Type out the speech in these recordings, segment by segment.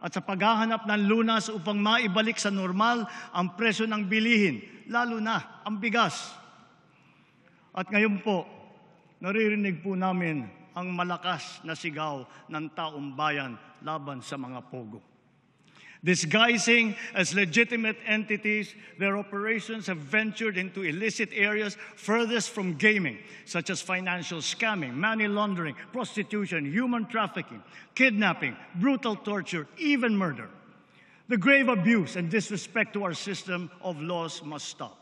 at sa paghahanap ng lunas upang maibalik sa normal ang presyo ng bilihin, lalo na ang bigas. At ngayon po, naririnig po namin ang malakas na sigaw ng taong bayan laban sa mga pogo. Disguising as legitimate entities, their operations have ventured into illicit areas furthest from gaming, such as financial scamming, money laundering, prostitution, human trafficking, kidnapping, brutal torture, even murder. The grave abuse and disrespect to our system of laws must stop.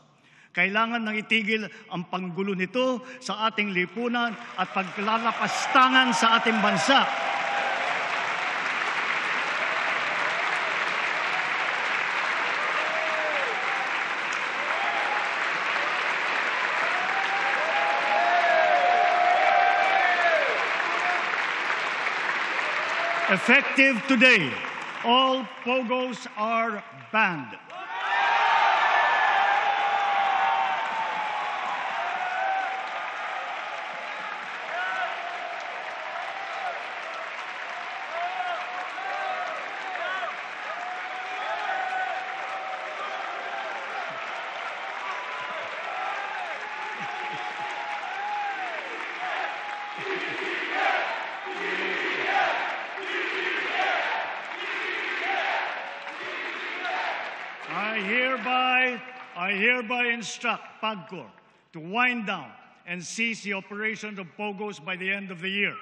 Kailangan nang itigil ang panggulo nito sa ating lipunan at paglalapastangan sa ating bansa. Effective today, all pogos are banned. I hereby instruct PAGCOR to wind down and cease the operations of POGOs by the end of the year.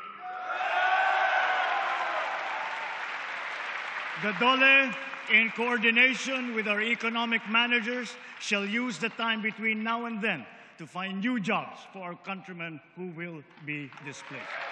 The DOLE, in coordination with our economic managers, shall use the time between now and then to find new jobs for our countrymen who will be displaced.